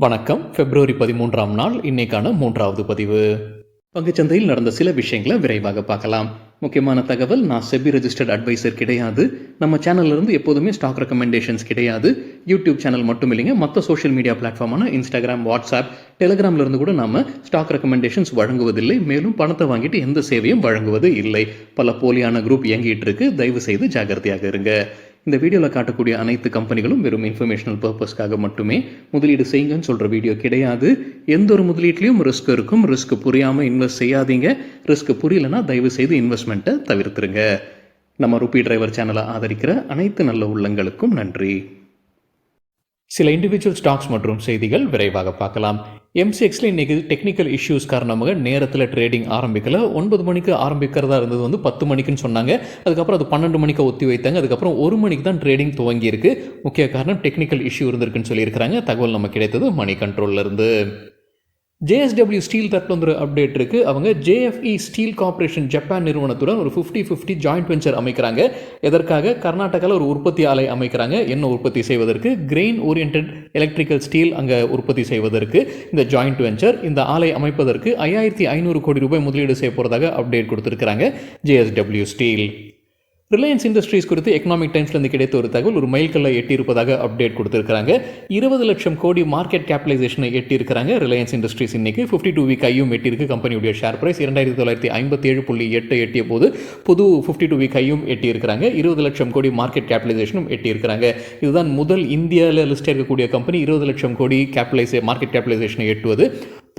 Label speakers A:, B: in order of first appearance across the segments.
A: வணக்கம். பிப்ரவரி 13ஆம் நாள் இன்னைக்கான 3வது பதிவு. பங்குச்சந்தையில் நடந்த சில விஷயங்களை விரைவாக பார்க்கலாம். முக்கியமான தகவல், நான் செபி ரெஜிஸ்டர்ட் அட்வைசர் கிடையாது. நம்ம சேனல்ல இருந்து எப்போதுமே ஸ்டாக் ரெக்கமெண்டேஷன்ஸ் கிடையாது. யூடியூப் சேனல் மட்டும் இல்லைங்க, மற்ற சோஷியல் மீடியா பிளாட்ஃபார்மான இன்ஸ்டாகிராம், வாட்ஸ்அப், டெலிகிராம்ல இருந்து கூட நாம ஸ்டாக் ரெக்கமெண்டேஷன்ஸ் வழங்குவதில்லை. மேலும் பணத்தை வாங்கிட்டு எந்த சேவையும் வழங்குவது இல்லை. பல போலியான குரூப் இயங்கிட்டு இருக்கு. தயவு செய்து ஜாகிரதையாக இருங்க. இந்த வீடியோவில் காட்டக்கூடிய அனைத்து கம்பெனிகளும் வெறும் இன்ஃபர்மேஷனல் பர்பஸ்க்காக மட்டுமே முதலீடு செய்யுங்கன்னு சொல்கிற வீடியோ கிடையாது. எந்த ஒரு முதலீட்லையும் ரிஸ்க் இருக்கும். ரிஸ்க் புரியாமல் இன்வெஸ்ட் செய்யாதீங்க. ரிஸ்க் புரியலன்னா தயவு செய்து இன்வெஸ்ட்மெண்ட்டை தவிர்த்துருங்க. நம்ம ருபி டிரைவர் சேனலை ஆதரிக்கிற அனைத்து நல்ல உள்ளங்களுக்கும் நன்றி. சில இண்டிவிஜுவல் ஸ்டாக்ஸ் மற்றும் செய்திகள் விரைவாக பார்க்கலாம். எம்சிஎக்ஸில் இன்றைக்கி டெக்னிக்கல் இஷ்யூஸ் காரணமாக நேரத்தில் ட்ரேடிங் ஆரம்பிக்கல. 9 மணிக்கு ஆரம்பிக்கிறதா இருந்தது 10 மணிக்குன்னு சொன்னாங்க. அதுக்கப்புறம் அது 12 மணிக்கு ஒத்தி வைத்தாங்க. அதுக்கப்புறம் 1 மணிக்கு தான் ட்ரேடிங் துவங்கியிருக்கு. முக்கிய காரணம் டெக்னிக்கல் இஷ்யூ இருந்திருக்குன்னு சொல்லியிருக்கிறாங்க. தகவல் நம்ம கிடைத்தது மணி கண்ட்ரோலில் இருந்து. JSW ஸ்டீல் தரப்புல ஒரு அப்டேட் இருக்கு. அவங்க JFE ஸ்டீல் கார்ப்பரேஷன் ஜப்பான் நிறுவனத்துடன் ஒரு 50-50 ஜாயிண்ட் வெஞ்சர் அமைக்கிறாங்க. எதற்காக? கர்நாடகாவில் ஒரு உற்பத்தி ஆலை அமைக்கிறாங்க. என்ன உற்பத்தி செய்வதற்கு? கிரெயின் ஓரியன்டட் எலக்ட்ரிக்கல் ஸ்டீல் அங்கே உற்பத்தி செய்வதற்கு இந்த ஜாயிண்ட் வெஞ்சர். இந்த ஆலை அமைப்பதற்கு 5500 கோடி ரூபாய் முதலீடு செய்ய போகிறதாக அப்டேட் கொடுத்துருக்காங்க JSW ஸ்டீல். ரிலையன்ஸ் இண்டஸ்ட்ரீஸ் குறித்து எக்கனாமிக் டைம்ஸ்லேருந்து கிடைத்த ஒரு தகவல் ஒரு மைல்கல்லை எட்டியிருப்பதாக அப்டேட் கொடுத்துருக்காங்க. 20 லட்சம் கோடி மார்க்கெட் கேபிடலைசேஷனை எட்டியிருக்கிறாங்க ரிலையன்ஸ் இண்டஸ்ட்ரீஸ். இன்னைக்கு 52 வீக் ஐயும் எட்டியிருக்கு. கம்பெனியுடைய ஷேர் பிரைஸ் 2957.8 எட்டிய போது புது 52 வீக் ஐயும் எட்டியிருக்கிறாங்க. 20 லட்சம் கோடி மார்க்கெட் கேபிடலைசேஷனும் எட்டியிருக்கிறாங்க. இதுதான் முதல் இந்தியாவில் லிஸ்ட் இருக்கக்கூடிய கம்பெனி 20 லட்சம் கோடி மார்க்கெட் கேபிடலைசேஷனை எட்டுவது.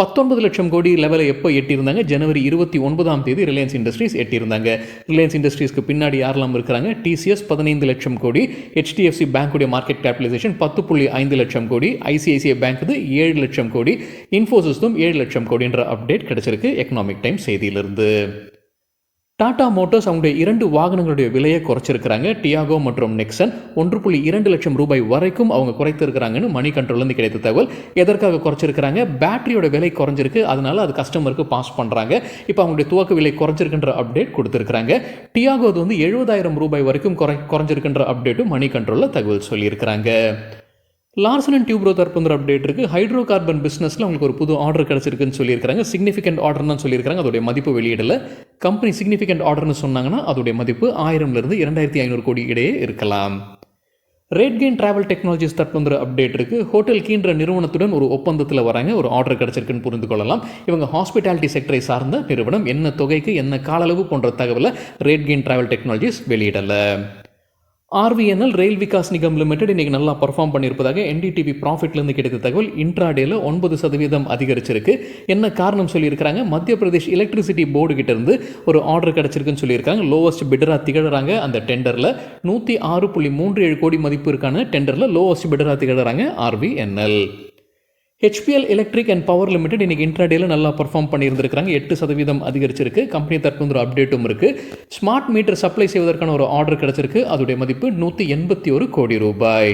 A: 19 லட்சம் கோடி லெவலை எப்போ எட்டியிருந்தாங்க? ஜனவரி 29ஆம் தேதி ரிலையன்ஸ் இண்டஸ்ட்ரீஸ் எட்டியிருந்தாங்க. ரிலையன்ஸ் இண்டஸ்ட்ரீஸ்க்கு பின்னாடி யாரெல்லாம் இருக்கிறாங்க? TCS 15 லட்சம் கோடி, HDFC பேங்குடைய மார்க்கெட் கேபிடலைசேஷன் 10.5 லட்சம் கோடி, ICICI பேங்க் 7 லட்சம் கோடி, இன்ஃபோசிஸும் 7 லட்சம் கோடின்ற அப்டேட் கிடைச்சிருக்கு எக்கனாமிக் டைம் செய்தியிலிருந்து. டாடா மோட்டார்ஸ் அவங்களுடைய 2 வாகனங்களுடைய விலையை குறைச்சிருக்கிறாங்க. டியாகோ மற்றும் நெக்ஸன் 1.2 லட்சம் ரூபாய் வரைக்கும் அவங்க குறைத்திருக்கிறாங்கன்னு மணி கண்ட்ரோல்லேருந்து கிடைத்த தகவல். எதற்காக குறைச்சிருக்கிறாங்க? பேட்டரியோட விலை குறைஞ்சிருக்கு, அதனால அது கஸ்டமருக்கு பாஸ் பண்ணுறாங்க. இப்போ அவங்களுடைய துவக்க விலை குறைஞ்சிருக்குன்ற அப்டேட் கொடுத்துருக்காங்க. டியாகோ அது 70,000 ரூபாய் வரைக்கும் குறைஞ்சிருக்குன்ற அப்டேட்டும் மணி கண்ட்ரோலில் தகவல் சொல்லியிருக்கிறாங்க. லார்சன் அண்ட் டியூப்ரோ தரப்பு அப்டேட் இருக்குது. ஹைட்ரோ கார்பன் பிஸ்னஸில் அவங்களுக்கு ஒரு புது ஆர்டர் கிடச்சிருக்குன்னு சொல்லியிருக்காங்க. சிக்னிஃபிகண்ட் ஆர்டர்னு சொல்லியிருக்காங்க. அதோடைய மதிப்பு வெளியிடல. கம்பெனி சிக்னிஃபிகண்ட் ஆர்டர்னு சொன்னாங்கன்னா அதோடைய மதிப்பு 1000லேருந்து 2500 கோடி இடையே இருக்கலாம். ரேட்கெயின் டிராவல் டெக்னாலஜிஸ் தரப்பு அப்டேட் இருக்குது. ஹோட்டல் கீன்ற நிறுவனத்துடன் ஒரு ஒப்பந்தத்தில் வராங்க. ஒரு ஆர்டர் கிடச்சிருக்குன்னு புரிந்து கொள்ளலாம். இவங்க ஹாஸ்பிட்டாலிட்டி செக்டரை சார்ந்த நிறுவனம். என்ன தொகைக்கு, என்ன கால அளவு போன்ற தகவலை ரேட்கெயின் டிராவல் டெக்னாலஜிஸ் வெளியிடலை. RVNL ரயில் விகாஸ் நிகம் லிமிடெட் இன்னைக்கு நல்லா பர்ஃபார்ம் பண்ணியிருப்பதாக NDTV ப்ராஃபிட்லேருந்து கிடைத்த தகவல். இன்ட்ராடேல 9% அதிகரிச்சிருக்கு. என்ன காரணம் சொல்லியிருக்கிறாங்க? மத்திய பிரதேஷ் எலக்ட்ரிசிட்டி போர்டு கிட்ட இருந்து ஒரு ஆர்டர் கிடைச்சிருக்குன்னு சொல்லியிருக்காங்க. லோவஸ்ட் பிடரா திகழறாங்க. அந்த டெண்டரில் 106.37 கோடி மதிப்பு இருக்கான டெண்டரில் லோவஸ்ட் பிடரா திகழறாங்க RVNL. HPL electric and power limited இன்னைக்கு இன்ட்ராடேல நல்லா பர்ஃபார்ம் பண்ணியிருந்திருக்காங்க. 8% அதிகரிச்சிருக்கு. கம்பெனி தரப்பு ஒரு அப்டேட்டும் இருக்கு. ஸ்மார்ட் மீட்டர் சப்ளை செய்வதற்கான ஒரு ஆர்டர் கிடைச்சிருக்கு. அதோடைய மதிப்பு 181 கோடி ரூபாய்.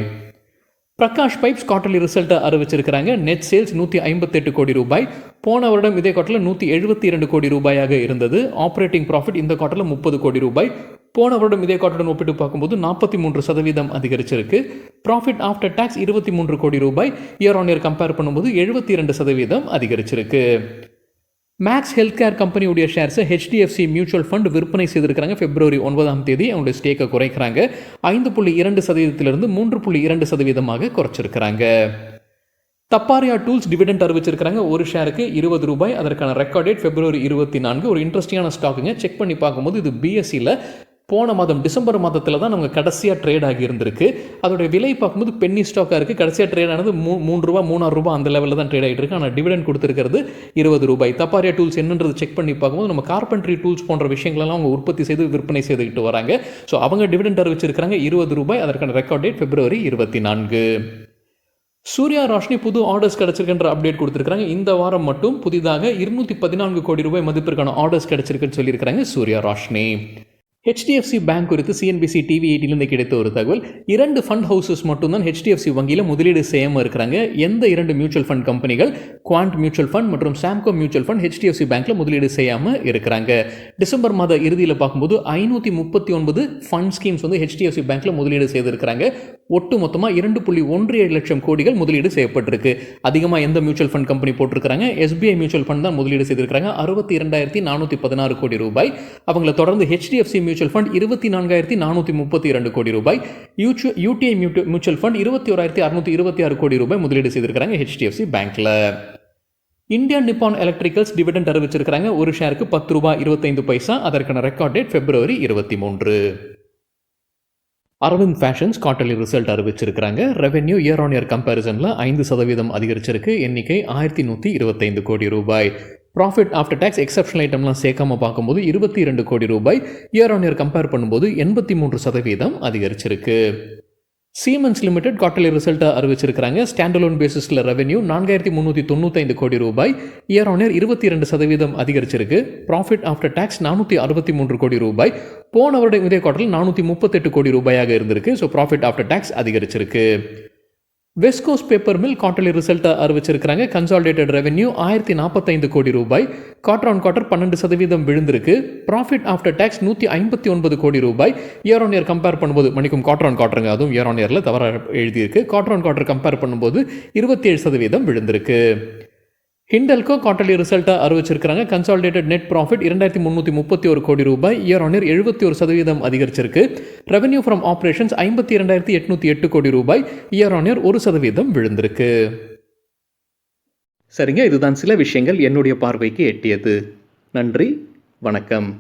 A: பிரகாஷ் பைப்ஸ் குவார்டர்லி ரிசல்ட்டை அறிவிச்சிருக்கிறாங்க. நெட் சேல்ஸ் 158 கோடி ரூபாய். போன வருடம் இதே குவார்டரில் 172 கோடி ரூபாயாக இருந்தது. ஆப்ரேட்டிங் ப்ராஃபிட் இந்த குவார்டரில் 30 கோடி ரூபாய். போன வருடம் இதே குவார்டருடன் ஒப்பிட்டு பார்க்கும்போது 43% அதிகரிச்சிருக்கு. ப்ராஃபிட் ஆஃப்டர் டாக்ஸ் 23 கோடி ரூபாய். இயர் ஆன் இயர் கம்பேர் பண்ணும்போது 72% அதிகரிச்சிருக்கு. மேக்ஸ் ஹெல்த் கேர் கம்பெனியுடைய ஷேர்ஸை HDFC மியூச்சுவல் ஃபண்ட் விற்பனை செய்திருக்கிறாங்க. பிப்ரவரி 9ஆம் தேதி அவங்களுடைய ஸ்டேக்கை குறைக்கிறாங்க. 5.2%லிருந்து 3.2% குறைச்சிருக்கிறாங்க. தப்பாரியா டூல்ஸ் டிவிடெண்ட் அறிவிச்சிருக்கிறாங்க. ஒரு ஷேருக்கு 20 ரூபாய். அதற்கான ரெக்கார்ட் டேட் பிப்ரவரி 24. ஒரு இன்ட்ரெஸ்டிங்கான ஸ்டாக்குங்க. செக் பண்ணி பார்க்கும்போது இது BSEல போன மாதம் டிசம்பர் மாதத்தில் தான் நமக்கு கடைசியாக ட்ரேட் ஆகி இருந்திருக்கு. அதோடைய விலை பார்க்கும்போது பென்னி ஸ்டாக்காக இருக்குது. கடைசியாக ட்ரேட் ஆனது 3 ரூபா 3 ரூபா அந்த லெவலில் தான் ட்ரேட் ஆகிட்டு இருக்கு. ஆனால் டிவிடெண்ட் கொடுத்துருக்கிறது 20 ரூபாய். தப்பாரியா டூல்ஸ் என்னன்றது செக் பண்ணி பார்க்கும்போது நம்ம கார்பென்ட்ரி டூல்ஸ் போன்ற விஷயங்களெல்லாம் அவங்க உற்பத்தி செய்து விற்பனை செய்துக்கிட்டு வராங்க. ஸோ அவங்க டிவிடெண்ட் அறிவிச்சிருக்கிறாங்க 20 ரூபாய். அதற்கான record date February 24. Surya Roshni புது ஆர்டர்ஸ் கிடைச்சிருக்குன்ற அப்டேட் கொடுத்துருக்காங்க. இந்த வாரம் மட்டும் புதிதாக 214 கோடி ரூபாய் மதிப்பிற்கான ஆர்டர்ஸ் கிடைச்சிருக்குன்னு சொல்லியிருக்காங்க சூர்யா ரோஷினி. ஹெச்டிஎஃப்சி பேங்க் குறித்து சிஎன்பிசி டிவி 8 கிடைத்த ஒரு தகவல். 2 ஃபண்ட் ஹவுசஸ் மட்டும்தான் ஹெச்டிஎஃப்சி வங்கியில் முதலீடு செய்யாமல் இருக்கிறாங்க. எந்த 2 மியூச்சுவல் ஃபண்ட் கம்பெனிகள்? குவாண்ட் மியூச்சுவல் ஃபண்ட் மற்றும் சாம்கோ மியூச்சுவல் ஃபண்ட் ஹெச்டிஎஃப்சி பேங்க்ல முதலீடு செய்யாமல் இருக்கிறாங்க. டிசம்பர் மாத இறுதியில் பார்க்கும்போது 539 ஃபண்ட் ஸ்கீம்ஸ் வந்து ஹெச்டிஎஃப்சி பேங்க்ல முதலீடு செய்திருக்கிறாங்க. ஒட்டு மொத்தமாக 2.17 லட்சம் கோடிகள் முதலீடு செய்யப்பட்டிருக்கு. அதிகமாக எந்த மியூச்சுவல் ஃபண்ட் கம்பெனி போட்டிருக்கிறாங்க? எஸ்பிஐ மியூச்சுவல் ஃபண்ட் தான் முதலீடு செய்திருக்கிறாங்க. 62,416 கோடி ரூபாய். அவங்கள தொடர்ந்து ஹெச்டிஎஃப்சி மியூச்சுவல் ஃபண்ட் 24,432 கோடி ரூபாய். யூடிஐ மியூச்சுவல் ஃபண்ட் 21,626 கோடி ரூபாய் முதலீடு செய்திருக்கிறாங்க ஹெச்டிஎஃப்சி பேங்க்ல. இந்தியன் நிப்பான் எலக்ட்ரிக்கல்ஸ் டிவிடெண்ட் அறிவிச்சிருக்கிறாங்க. ஒரு ஷேருக்கு ₹10.25. அதற்கான record date February 23. Arvind Fashions quarterly result அறிவிச்சிருக்கிறாங்க. ரெவென்யூ இயர் ஆன் இயர் கம்பேரிசனில் 5% அதிகரிச்சிருக்கு. எண்ணிக்கை 1125 கோடி ரூபாய். ப்ராஃபிட் ஆஃப்டர் டேக்ஸ் எக்ஸப்ஷனல் ஐட்டம்லாம் சேர்க்காம பார்க்கும்போது 22 கோடி ரூபாய். இயர் ஆன் இயர் கம்பேர் பண்ணும்போது 83% அதிகரிச்சிருக்கு. சீமென்ஸ் லிமிடெட் குவார்ட்டர்லி ரிசல்ட்டை அறிவிச்சிருக்கிறாங்க. ஸ்டாண்டலோன் பேசிஸில் ரெவென்யூ 4,395 கோடி ரூபாய். இயர் ஆன் இயர் 22% அதிகரிச்சிருக்கு. ப்ராஃபிட் ஆஃப்டர் டேக்ஸ் 463 கோடி ரூபாய். போன வருடம் இதே குவார்ட்டரில் 438 கோடி ரூபாயாக இருந்திருக்கு. ஸோ ப்ராஃபிட் ஆஃப்டர் டேக்ஸ் அதிகரிச்சிருக்கு. West Coast Paper Mill quarterly ரிசல்ட்டை அறிவிச்சிருக்கிறாங்க. கன்சாலிடேட்டட் ரெவென்யூ 1045 கோடி ரூபாய். குவார்ட்டர் ஆன் குவார்ட்டர் 12% விழுந்திருக்கு. ப்ராஃபிட் ஆஃப்டர் டேக்ஸ் 159 கோடி ரூபாய். இயர் ஆன் இயர் கம்பேர் பண்ணும்போது மணிக்கும் குவார்ட்டர் ஆன் குவார்ட்டருங்க, அதுவும் இயர் ஆன் இயரில் தவறாக எழுதியிருக்கு. குவார்ட்டர் ஆன் குவார்ட்டர் கம்பேர் பண்ணும்போது 27% விழுந்திருக்கு. ஹிண்டல்கோ குவார்ட்டர்லி ரிசல்ட்டை அறிவிச்சிருக்கிறாங்க. கன்சாலிடேட்டட் நெட் ப்ராஃபிட் 2,331 கோடி ரூபாய். இயர் ஆன் இயர் 71% அதிகரிச்சிருக்கு. ரெவென்யூ ஃப்ரம் ஆப்ரேஷன்ஸ் 52,808 கோடி ரூபாய். இயர் ஆன் இயர் 1% விழுந்திருக்கு. சரிங்க, இதுதான் சில விஷயங்கள் என்னுடைய பார்வைக்கு எட்டியது. நன்றி, வணக்கம்.